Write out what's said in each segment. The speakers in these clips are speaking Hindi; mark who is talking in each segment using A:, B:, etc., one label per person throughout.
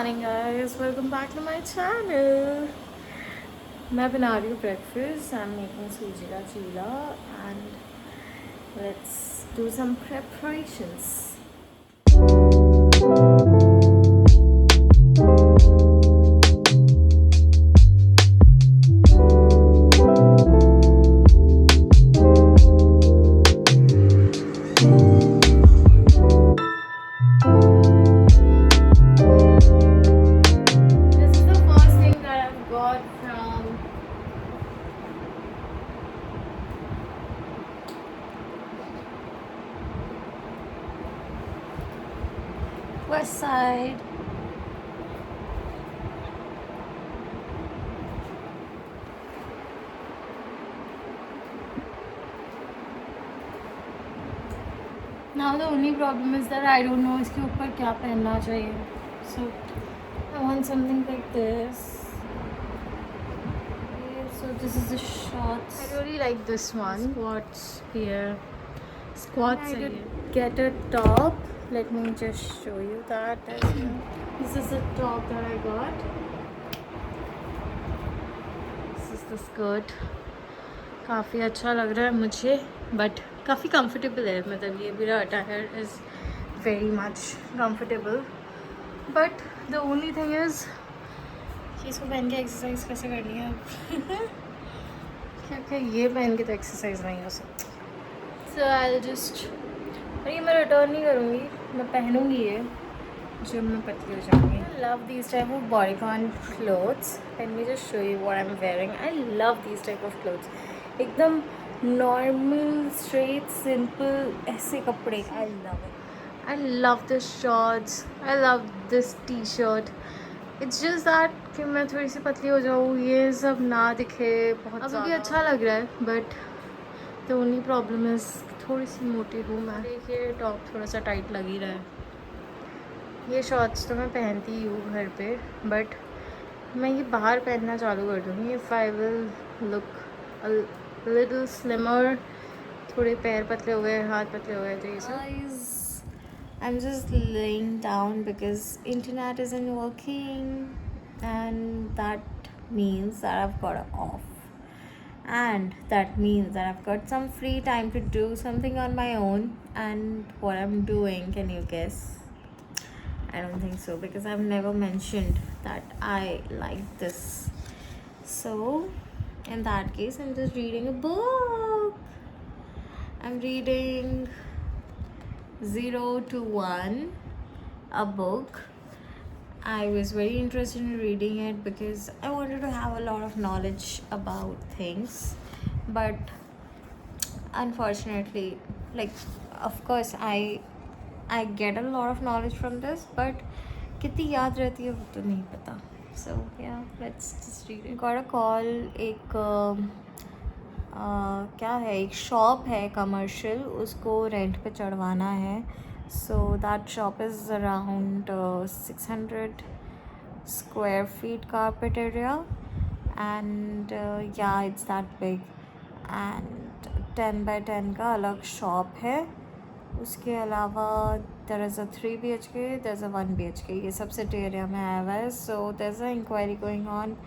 A: morning guys, welcome back to my channel. मैं बना रही हूँ breakfast. I'm making सूजी का चीला and let's do some preparations. This is the first thing that I've got from West Side. Now the only problem is that I don't know इसके ऊपर क्या पहनना चाहिए. So I want something like this. Okay, so this is the shorts. I really like this one. Squats here. Squats. I did get a top. Let me just show you that as well. This is the top that I got. This is the skirt. काफ़ी अच्छा लग रहा है मुझे, बट काफ़ी कंफर्टेबल है. मतलब ये मेरा attire is very much comfortable, but the only thing is कि इसको पहन के एक्सरसाइज कैसे करनी है क्योंकि ये पहन के तो एक्सरसाइज नहीं हो सकती. सो आई जस्ट, और ये मैं रिटर्न नहीं करूँगी, मैं पहनूँगी ये जब मैं पतली हो जाऊँगी. I love these type of bodycon clothes. Let me just show you what I am wearing. I love these type of clothes. एकदम नॉर्मल स्ट्रेट सिंपल ऐसे कपड़े. I love it. I love this shorts. I love this T shirt. It's just that कि मैं थोड़ी सी पतली हो जाऊँ, ये सब ना दिखे बहुत. अब भी अच्छा लग रहा है, but the only problem is थोड़ी सी मोटी हूँ मैं. देखिए टॉप थोड़ा सा टाइट लग ही रहा है. ये शॉर्ट्स तो मैं पहनती ही हूँ घर पे, बट मैं ये बाहर पहनना चालू कर दूँगी if I will look little slimmer. थोड़े पैर पतले हो गए, हाथ पतले हो गए, तो ये सब. I'm just laying down because internet isn't working, and that means that I've got off, and that means that I've got some free time to do something on my own. And what I'm doing, can you guess? I don't think so, because I've never mentioned that I like this. So in that case, I'm just reading a book. I'm reading 0 to 1, a book. I was very interested in reading it because I wanted to have a lot of knowledge about things, but unfortunately, like, of course I get a lot of knowledge from this, but कितनी याद रहती है वो तो नहीं पता. So yeah, let's just read it. Got a call. एक क्या है, एक शॉप है कमर्शियल, उसको रेंट पे चढ़वाना है. So that shop is around 600 square feet carpet area, and yeah, it's that big. and 10 by 10 का अलग शॉप है. उसके अलावा there is a 3 BHK, there is a 1 BHK. ये सब सिटी एरिया में आया हुआ है. So there is a inquiry going on.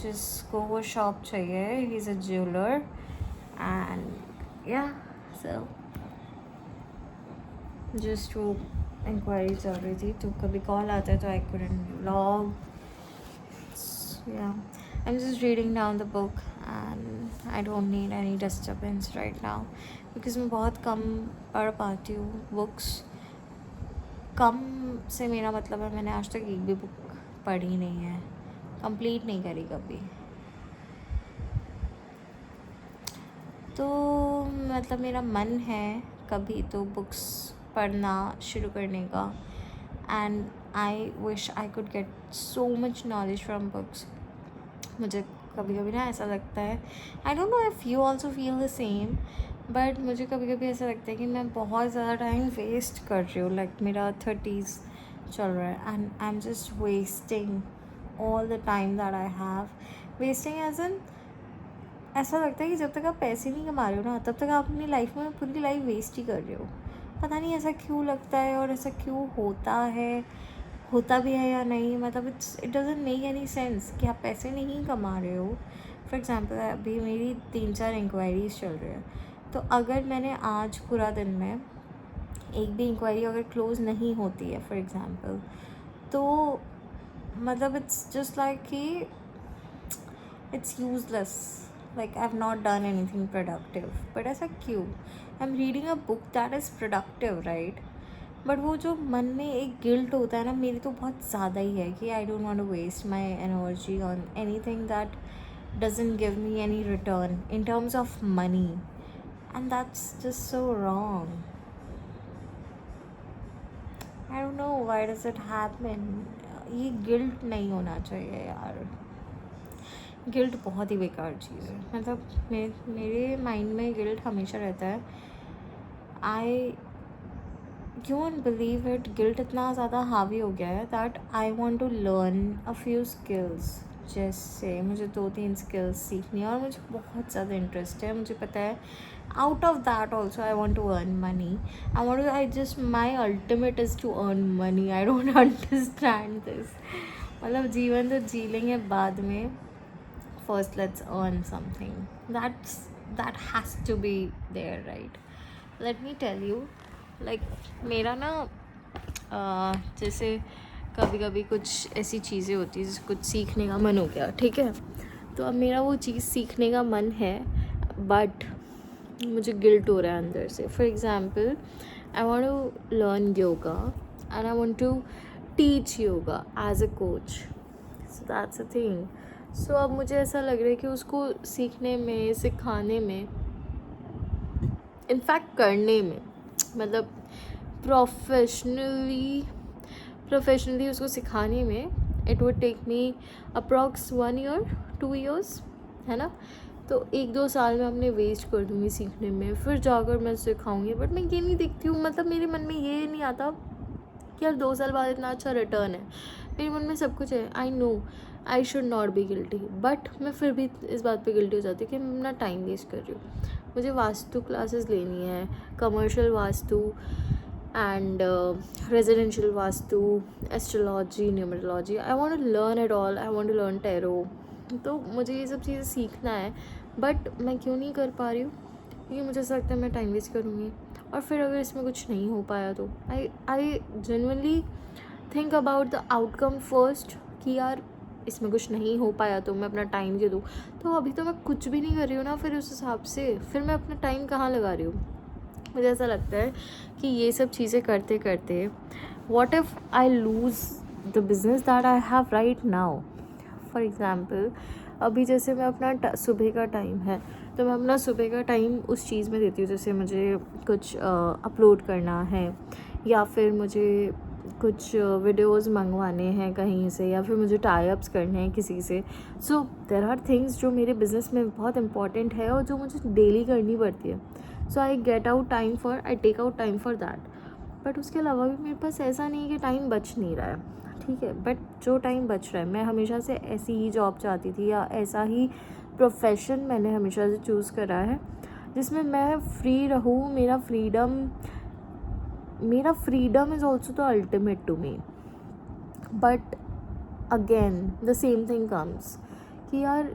A: जिसको वो शॉप चाहिए, he is a jeweller, and या सो जस्ट वो इंक्वायरी चल रही थी, तो कभी कॉल आता है तो आई couldn't vlog. Yeah I am just reading down the book and I don't need any disturbance right now, because मैं बहुत कम पढ़ पाती हूँ बुक्स. कम से मेरा मतलब है मैंने आज तक एक भी बुक पढ़ी नहीं है, कंप्लीट नहीं करी कभी. तो मतलब मेरा मन है कभी तो बुक्स पढ़ना शुरू करने का, and I wish I could get so much knowledge from books. मुझे कभी कभी ना ऐसा लगता है, आई don't know if you also feel the same, but मुझे कभी कभी ऐसा लगता है कि मैं बहुत ज़्यादा टाइम वेस्ट कर रही हूँ. लाइक मेरा 30s चल रहा है, and I am just wasting all the time that I have. Wasting as an, ऐसा लगता है कि जब तक आप पैसे नहीं कमा रहे हो ना, तब तक आप अपनी लाइफ में पूरी लाइफ वेस्ट ही कर रहे हो. पता नहीं ऐसा क्यों लगता है और ऐसा क्यों होता है. होता भी है या नहीं, मतलब it doesn't make any sense कि आप पैसे नहीं कमा रहे हो। फॉर एग्ज़ाम्पल अभी मेरी 3-4 इंक्वायरीज चल रही है, तो अगर मैंने आज पूरा दिन में एक भी इंक्वायरी अगर क्लोज़ नहीं होती है फॉर एग्ज़ाम्पल, तो मतलब इट्स जस्ट लाइक कि it's useless, like I have not done anything productive. But ऐसा क्यों? I am reading a book that is productive, right? But वो जो मन में एक गिल्ट होता है ना, मेरी तो बहुत ज़्यादा ही है कि I don't want to waste my energy on anything that doesn't give me any return in terms of money, and that's just so wrong. I don't know why does it happen. ये गिल्ट नहीं होना चाहिए यार, गिल्ट बहुत ही बेकार चीज़ है। मतलब मेरे माइंड में गिल्ट हमेशा रहता है। I you won't believe it, guilt इतना ज़्यादा हावी हो गया है that I want to learn a few skills. जैसे मुझे 2-3 स्किल्स सीखनी है और मुझे बहुत ज़्यादा इंटरेस्ट है, मुझे पता है। Out of that also I want to earn money. I just my ultimate is to earn money. I don't understand this. मतलब जीवन तो जी लेंगे बाद में, first let's earn something. That has to be there, right? Let me tell you, like मेरा ना जैसे कभी कभी कुछ ऐसी चीज़ें होती हैं जैसे कुछ सीखने का मन हो गया, ठीक है, तो अब मेरा वो चीज़ सीखने का मन है बट मुझे गिल्ट हो रहा है अंदर से। For example I want to learn yoga and I want to teach yoga as a coach, so that's a thing. So अब मुझे ऐसा लग रहा है कि उसको सीखने में, सिखाने में, इनफैक्ट करने में, मतलब प्रोफेशनली उसको सिखाने में it would take me approx 1 year 2 years, है ना। तो 1-2 साल में अपने वेस्ट कर दूँगी सीखने में, फिर जाकर मैं सिखाऊंगी। बट मैं ये नहीं देखती हूँ, मतलब मेरे मन में ये नहीं आता कि यार 2 साल बाद इतना अच्छा रिटर्न है। मेरे मन में सब कुछ है, I know I should not be guilty, but मैं फिर भी इस बात पे गिल्टी हो जाती हूँ कि मैं अपना टाइम वेस्ट कर रही हूँ। मुझे वास्तु क्लासेस लेनी है, commercial vastu and residential vastu, astrology, numerology. I want to learn it all. I want to learn tarot. तो मुझे ये सब चीज़ें सीखना है बट मैं क्यों नहीं कर पा रही हूँ? क्योंकि मुझे ऐसा लगता है मैं टाइम वेस्ट करूँगी और फिर अगर इसमें कुछ नहीं हो पाया तो I genuinely think about the outcome first कि यार इसमें कुछ नहीं हो पाया तो मैं अपना टाइम दे दूँ। तो अभी तो मैं कुछ भी नहीं कर रही हूँ ना, फिर उस हिसाब से फिर मैं अपना टाइम कहाँ लगा रही हूँ? मुझे ऐसा लगता है कि ये सब चीज़ें करते करते what if I lose the business that I have right now. For example अभी जैसे मैं अपना सुबह का टाइम है तो मैं अपना सुबह का टाइम उस चीज़ में देती हूँ, जैसे मुझे कुछ अपलोड करना है या फिर मुझे कुछ वीडियोस मंगवाने हैं कहीं से या फिर मुझे टाई अप्स करने हैं किसी से। सो देयर आर थिंग्स जो मेरे बिज़नेस में बहुत इंपॉर्टेंट है और जो मुझे डेली करनी पड़ती है। So I take out time for that. But उसके अलावा भी मेरे पास ऐसा नहीं कि टाइम बच नहीं रहा है, ठीक है, बट जो टाइम बच रहा है, मैं हमेशा से ऐसी ही जॉब चाहती थी या ऐसा ही प्रोफेशन मैंने हमेशा से चूज़ करा है जिसमें मैं फ्री रहूँ। मेरा freedom is also the ultimate to me. But again the same thing comes कि यार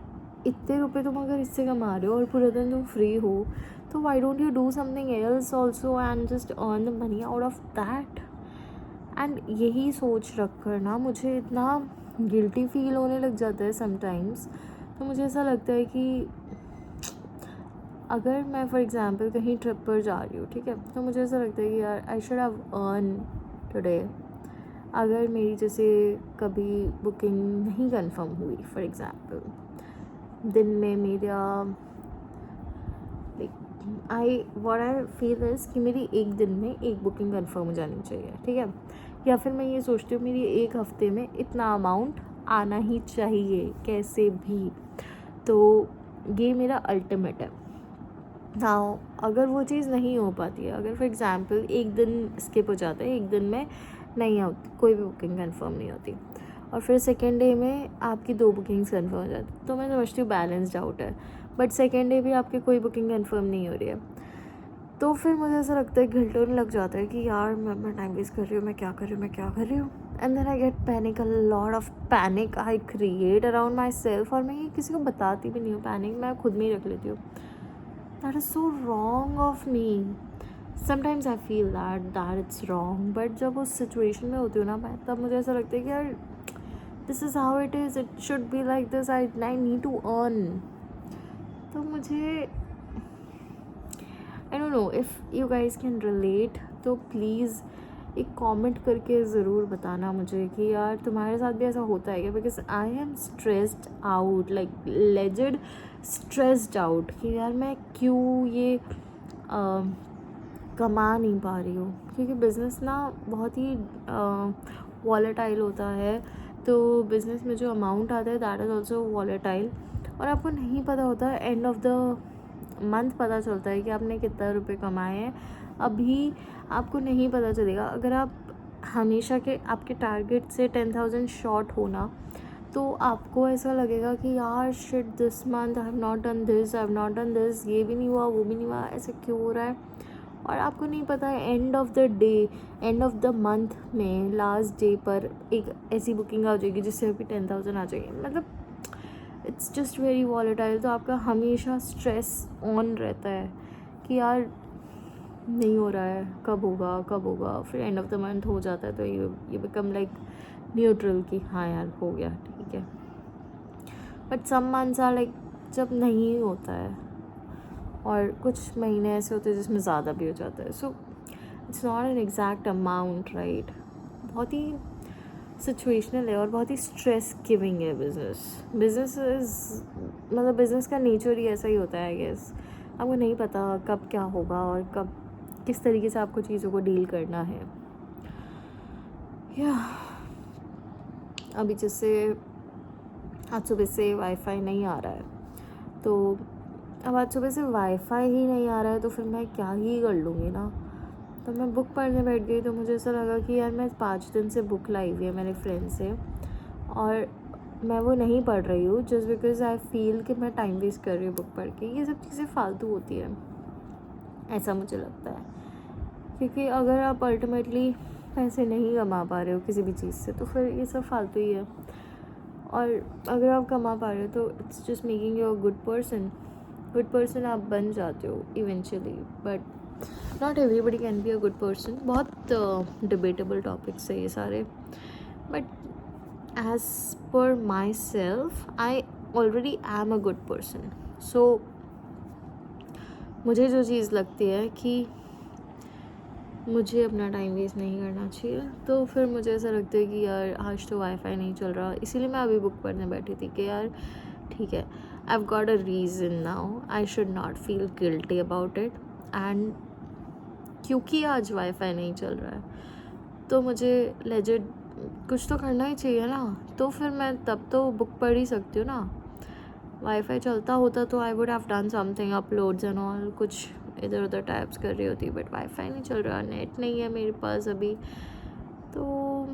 A: इतने रुपए तुम अगर इससे कमा रहे हो और पूरे दिन तुम फ्री हो, तो why don't you do something else also and just earn the money out of that. And यही सोच रख कर ना मुझे इतना गिल्टी फील होने लग जाता है समटाइम्स। तो मुझे ऐसा लगता है कि अगर मैं फॉर एग्ज़ाम्पल कहीं ट्रिप पर जा रही हूँ, ठीक है, तो मुझे ऐसा लगता है कि यार I should have earn today. अगर मेरी जैसे कभी बुकिंग नहीं कंफर्म हुई फॉर एग्ज़ाम्पल, दिन में मेरा आई फील इज़ कि मेरी एक दिन में एक बुकिंग कंफर्म हो जानी चाहिए, ठीक है, या फिर मैं ये सोचती हूँ मेरी एक हफ्ते में इतना अमाउंट आना ही चाहिए कैसे भी। तो ये मेरा अल्टीमेट है। हाँ, अगर वो चीज़ नहीं हो पाती है, अगर फॉर एग्ज़ाम्पल एक दिन स्किप हो जाता है, एक दिन में नहीं होती, कोई भी बुकिंग कंफर्म नहीं होती और फिर सेकेंड डे में आपकी 2 बुकिंग्स कंफर्म हो जाती, तो मैं समझती हूँ बैलेंस्ड आउट है। बट सेकेंड डे भी आपकी कोई बुकिंग कंफर्म नहीं हो रही है, तो फिर मुझे ऐसा लगता है गिल्ट होने लग जाता है कि यार मैं अपना टाइम वेस्ट कर रही हूँ, मैं क्या कर रही हूँ। And then I get panic, a lot of panic I create around myself, और मैं ये किसी को बताती भी नहीं हूँ पैनिक, मैं खुद में ही रख लेती हूँ. That is so wrong of me. Sometimes I feel that it's wrong, but जब उस सिचुएशन में होती हूँ ना मैं, तब मुझे ऐसा लगता है कि यार this is how it is, it should be like this, I need to earn. तो मुझे I don't know if you guys can relate, तो प्लीज़ एक कमेंट करके ज़रूर बताना मुझे कि यार तुम्हारे साथ भी ऐसा होता है क्या. Because I am stressed out, like लेजेड stressed out, कि यार मैं क्यों ये कमा नहीं पा रही हूँ. क्योंकि बिज़नेस ना बहुत ही वॉलेटाइल होता है, तो बिज़नेस में जो अमाउंट आता है दैट इज़ ऑल्सो वॉलेटाइल, और आपको नहीं पता होता है. एंड ऑफ द मंथ पता चलता है कि आपने कितना रुपए कमाए हैं. अभी आपको नहीं पता चलेगा. अगर आप हमेशा के आपके टारगेट से 10,000 शॉर्ट हो ना, तो आपको ऐसा लगेगा कि यार shit, this month I have not done this, I have not done this, ये भी नहीं हुआ, वो भी नहीं हुआ, ऐसे क्यों हो रहा है. और आपको नहीं पता है end of the day, end of the month में लास्ट डे पर एक ऐसी बुकिंग आ जाएगी जिससे अभी 10,000 आ जाएगी. मतलब इट्स जस्ट वेरी वॉलेटाइल. तो आपका हमेशा स्ट्रेस ऑन रहता है कि यार नहीं हो रहा है, कब होगा कब होगा. फिर एंड ऑफ द मंथ हो जाता है तो ये बिकम लाइक न्यूट्रल कि हाँ यार हो गया, ठीक है. But some months are like जब नहीं होता है, और कुछ महीने ऐसे होते हैं जिसमें ज़्यादा भी हो जाता है. So it's not an exact amount, right. बहुत ही सिचुएशनल है और बहुत ही स्ट्रेस गिविंग है बिज़नेस इज़, मतलब बिज़नेस का नेचर ही ऐसा ही होता है आई गेस. आपको नहीं पता कब क्या होगा और कब किस तरीके से आपको चीज़ों को डील करना है. या अभी जैसे आज सुबह से वाईफाई नहीं आ रहा है, तो अब आज सुबह से वाईफाई ही नहीं आ रहा है, तो फिर मैं क्या ही कर लूँगी ना. तो मैं बुक पढ़ने बैठ गई. तो मुझे ऐसा लगा कि यार मैं 5 दिन से बुक लाई हुई है मेरे फ्रेंड से, और मैं वो नहीं पढ़ रही हूँ जस्ट बिकॉज आई फील कि मैं टाइम वेस्ट कर रही हूँ बुक पढ़ के. ये सब चीज़ें फालतू होती है, ऐसा मुझे लगता है. क्योंकि अगर आप अल्टीमेटली पैसे नहीं कमा पा रहे हो किसी भी चीज़ से, तो फिर ये सब फालतू ही है. और अगर आप कमा पा रहे हो तो it's just making you a good person आप बन जाते हो eventually. But not everybody can be a good person. बहुत डिबेटेबल टॉपिक्स है ये सारे. But as per my self I already am a good person. So मुझे जो चीज़ लगती है कि मुझे अपना टाइम वेस्ट नहीं करना चाहिए, तो फिर मुझे ऐसा लगता है कि यार आज तो वाईफाई नहीं चल रहा, इसीलिए मैं अभी बुक पढ़ने बैठी थी कि यार ठीक है, I have got a reason now, I should not feel guilty about it. And क्योंकि आज वाईफाई नहीं चल रहा है तो मुझे लेजिट कुछ तो करना ही चाहिए ना. तो फिर मैं तब तो बुक पढ़ ही सकती हूँ ना. वाईफाई चलता होता तो I would have done something, uploads and all, कुछ इधर उधर टाइप्स कर रही होती. बट वाईफाई नहीं चल रहा, नेट नहीं है मेरे पास अभी, तो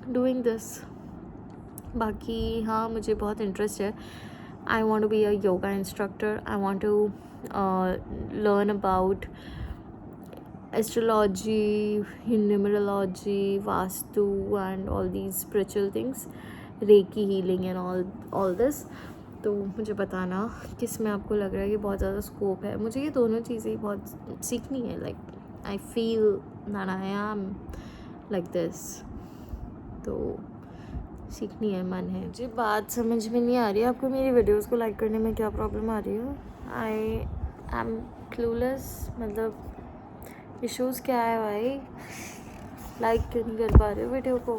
A: डूइंग दिस. बाकी हाँ, मुझे बहुत इंटरेस्ट है. I want to be a yoga instructor. I want to learn about astrology, numerology, vastu and all these spiritual things, reiki healing and all this. तो मुझे बताना किस में आपको लग रहा है कि बहुत ज़्यादा स्कोप है. मुझे ये दोनों चीज़ें बहुत सीखनी है. Like I feel that I am like this, तो सीखनी है, मन है. मुझे बात समझ में नहीं आ रही है आपको मेरी वीडियोस को लाइक करने में क्या प्रॉब्लम आ रही है. I am clueless. मतलब इशूज़ क्या है भाई, लाइक क्यों नहीं कर पा रहे हो वीडियो को.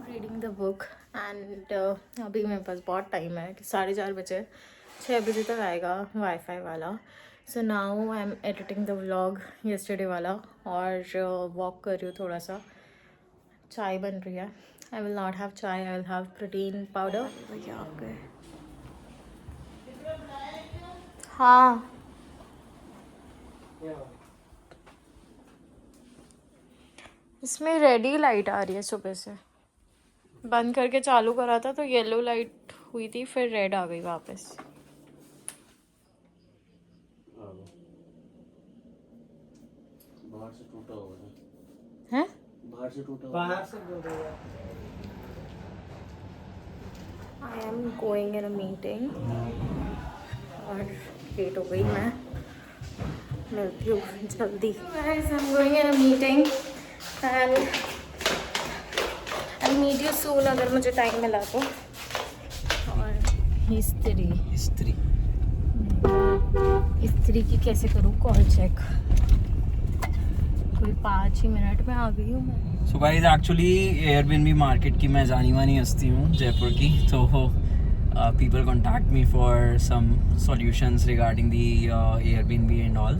A: रीडिंग द बुक एंड अभी मेरे पास बहुत टाइम है कि 4:30 बजे, 6 बजे तक आएगा वाईफाई वाला. So now I am editing the vlog yesterday वाला, और वॉक कर रही हूँ थोड़ा सा. चाय बन रही है. आई विल नॉट हैव चाय, I will have protein powder. भैया आ गए. हाँ इसमें रेडी लाइट आ रही है सुबह से. बंद करके चालू करा था तो येलो लाइट हुई थी, फिर रेड आ गई वापस.
B: बाहर से टूटा हुआ है.
A: हैं?
B: बाहर से टूटा हुआ
C: बाहर से बोल रहे हैं।
A: I am going in a meeting और लेट हो गई मैं, मिलती हूँ जल्दी। Guys I am going in a meeting and I meet you soon अगर मुझे टाइम मिला तो। और स्त्री की कैसे करूँ कॉल चेक, कोई 5 ही मिनट में आ गई हूँ मैं।
C: So guys actually Airbnb market की मैं जानी मानी हस्ती हूँ जयपुर की, तो people contact me for some solutions regarding the Airbnb and all।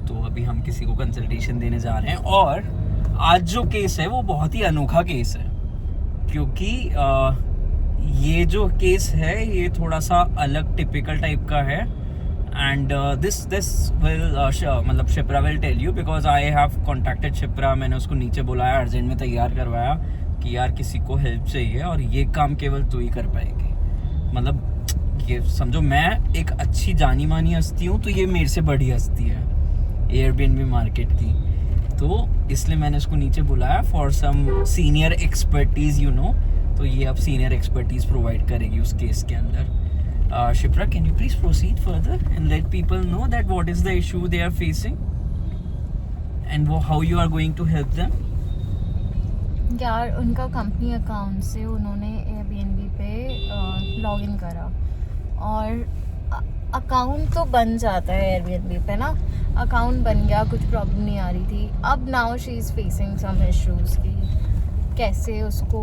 C: तो अभी हम किसी को कंसल्टेशन देने जा रहे हैं और आज जो केस है वो बहुत ही अनोखा केस है, क्योंकि ये जो केस है ये थोड़ा सा अलग टिपिकल टाइप का है। एंड दिस विल मतलब Shipra will tell you, because I have contacted Shipra. मैंने उसको नीचे बुलाया, अर्जेंट में तैयार करवाया कि यार किसी को हेल्प चाहिए और ये काम केवल तू ही कर पाएगी। मतलब ये समझो मैं एक अच्छी जानी मानी हस्ती हूँ, तो ये मेरे से बड़ी हस्ती है एयरबीएनबी मार्केट की, तो इसलिए मैंने इसको नीचे बुलाया for some senior expertise you know. तो ये अब सीनियर एक्सपर्टीज़ प्रोवाइड करेगी उस केस के अंदर। Shipra, can you please proceed further and let people know that what is the issue they are facing and how you are going to help them?
A: यार उनका कंपनी अकाउंट से उन्होंने एयरबीएनबी पे लॉग इन करा और अकाउंट तो बन जाता है एयरबीएनबी पे ना, अकाउंट बन गया, कुछ प्रॉब्लम नहीं आ रही थी। अब now she is facing some issues की कैसे उसको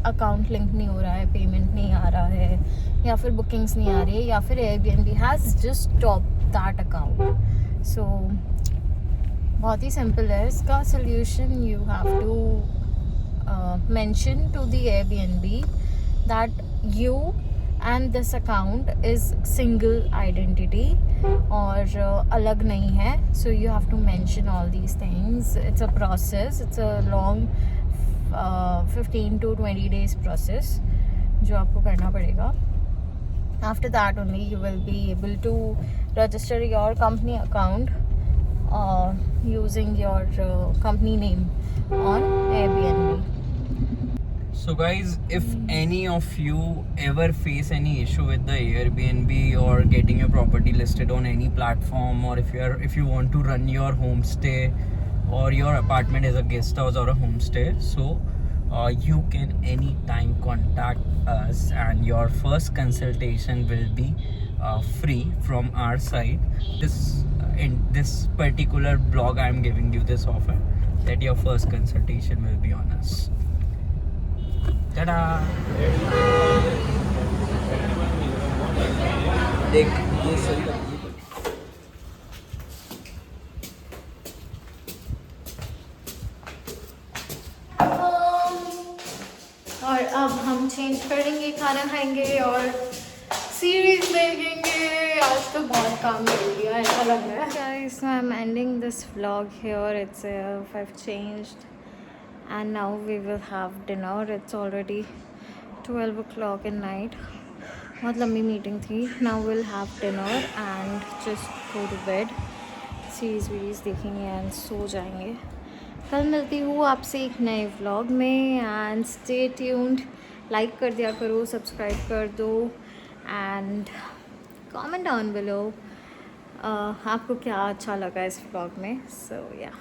A: अकाउंट लिंक नहीं हो रहा है, पेमेंट नहीं आ रहा है, या फिर बुकिंग्स नहीं आ रही है, या फिर Airbnb has just stop that account. So बहुत ही सिंपल है इसका solution. You have to mention to the Airbnb that you and this account is single identity और अलग नहीं है। So you have to mention all these things. It's a process, it's a long 15 to 20 days process जो आपको करना पड़ेगा। After that only you will be able to register your company account using your company name on Airbnb.
C: So guys, if any of you ever face any issue with the Airbnb or getting your property listed on any platform, or if you want to run your homestay or your apartment as a guest house or a homestay, so you can anytime contact us and your first consultation will be free from our side. In this particular blog I am giving you this offer that your first consultation will be on us. Ta-da! देख ये सही लग रही है।
A: और अब हम चेंज करेंगे, खाना खाएंगे और सीरीज देखेंगे। आज तो बहुत काम कर लिया ऐसा लग रहा है। Guys, I am ending this vlog here. I've changed and now we will have dinner. It's already 12 o'clock in night. बहुत लंबी मीटिंग थी। Now we'll have dinner and just go to bed. Series देखेंगे एंड सो जाएंगे। कल मिलती हूँ आपसे एक नए व्लॉग में एंड स्टे ट्यून्ड। लाइक कर दिया करो, सब्सक्राइब कर दो एंड कमेंट डाउन बिलो आपको क्या अच्छा लगा इस व्लॉग में। सो या